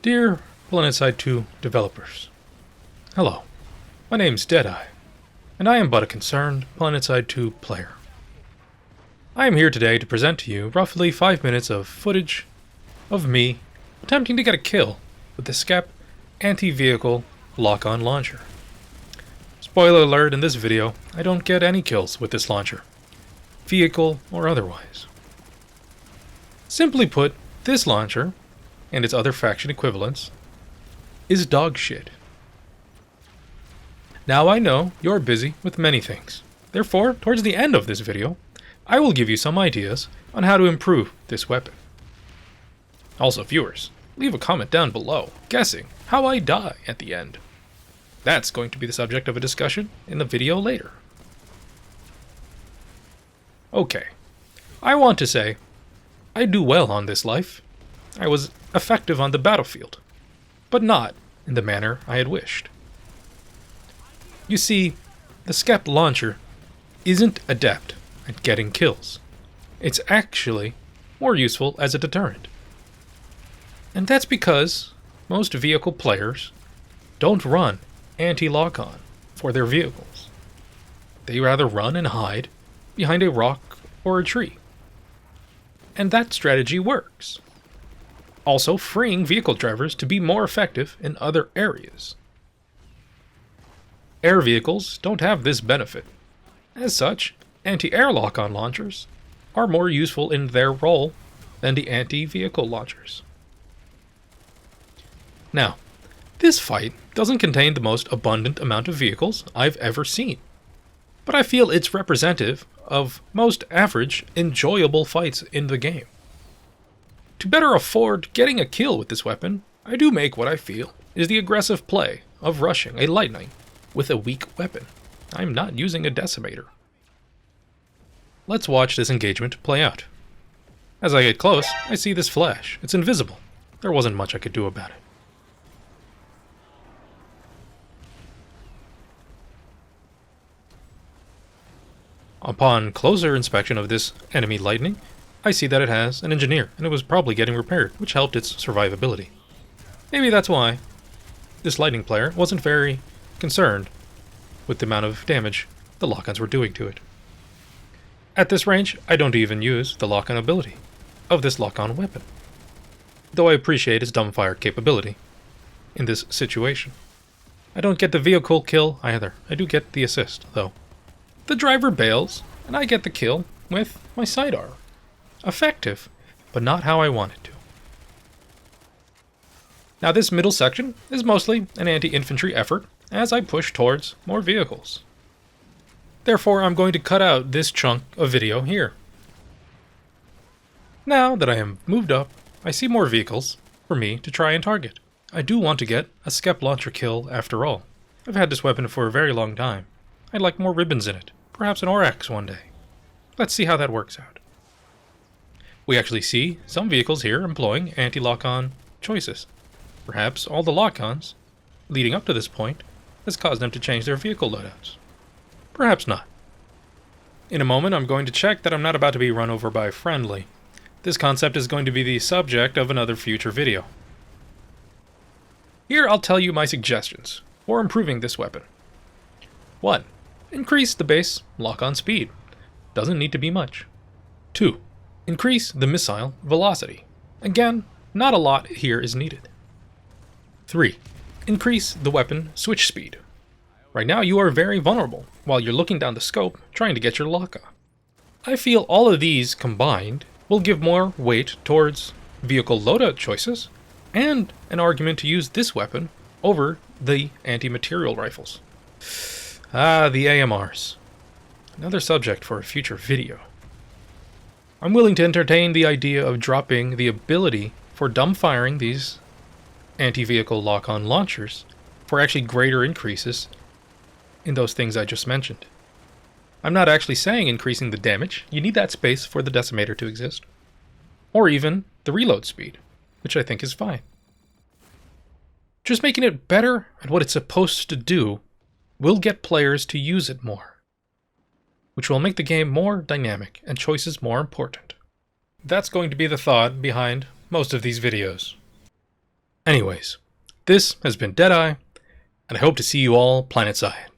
Dear Planetside 2 developers, hello, my name's Deadeye, and I am but a concerned Planetside 2 player. I am here today to present to you roughly 5 minutes of footage of me attempting to get a kill with the SCEP anti-vehicle lock-on launcher. Spoiler alert, in this video, I don't get any kills with this launcher, vehicle or otherwise. Simply put, this launcher, and its other faction equivalents, is dog shit. Now I know you're busy with many things. Therefore, towards the end of this video, I will give you some ideas on how to improve this weapon. Also, viewers, leave a comment down below, guessing how I die at the end. That's going to be the subject of a discussion in the video later. Okay, I want to say, I do well on this life. I was effective on the battlefield, but not in the manner I had wished. You see, the SCEP launcher isn't adept at getting kills. It's actually more useful as a deterrent. And that's because most vehicle players don't run anti-lock-on for their vehicles. They rather run and hide behind a rock or a tree. And that strategy works, also freeing vehicle drivers to be more effective in other areas. Air vehicles don't have this benefit. As such, anti-air lock-on launchers are more useful in their role than the anti-vehicle launchers. Now, this fight doesn't contain the most abundant amount of vehicles I've ever seen, but I feel it's representative of most average, enjoyable fights in the game. To better afford getting a kill with this weapon, I do make what I feel is the aggressive play of rushing a lightning with a weak weapon. I'm not using a decimator. Let's watch this engagement play out. As I get close, I see this flash. It's invisible. There wasn't much I could do about it. Upon closer inspection of this enemy lightning, I see that it has an engineer, and it was probably getting repaired, which helped its survivability. Maybe that's why this lightning player wasn't very concerned with the amount of damage the lock-ons were doing to it. At this range, I don't even use the lock-on ability of this lock-on weapon, though I appreciate its dumbfire capability in this situation. I don't get the vehicle kill either. I do get the assist, though. The driver bails, and I get the kill with my sidearm. Effective, but not how I want it to. Now this middle section is mostly an anti-infantry effort as I push towards more vehicles. Therefore, I'm going to cut out this chunk of video here. Now that I am moved up, I see more vehicles for me to try and target. I do want to get a SCEP launcher kill after all. I've had this weapon for a very long time. I'd like more ribbons in it, perhaps an Oryx one day. Let's see how that works out. We actually see some vehicles here employing anti-lock-on choices. Perhaps all the lock-ons leading up to this point has caused them to change their vehicle loadouts. Perhaps not. In a moment, I'm going to check that I'm not about to be run over by friendly. This concept is going to be the subject of another future video. Here I'll tell you my suggestions for improving this weapon. 1. Increase the base lock-on speed. Doesn't need to be much. 2. Increase the missile velocity. Again, not a lot here is needed. 3. Increase the weapon switch speed. Right now you are very vulnerable while you're looking down the scope trying to get your lock on. I feel all of these combined will give more weight towards vehicle loadout choices and an argument to use this weapon over the anti-material rifles. The AMRs. Another subject for a future video. I'm willing to entertain the idea of dropping the ability for dumbfiring these anti-vehicle lock-on launchers for actually greater increases in those things I just mentioned. I'm not actually saying increasing the damage. You need that space for the decimator to exist. Or even the reload speed, which I think is fine. Just making it better at what it's supposed to do will get players to use it more, which will make the game more dynamic and choices more important. That's going to be the thought behind most of these videos. Anyways, this has been Deadeye, and I hope to see you all planetside.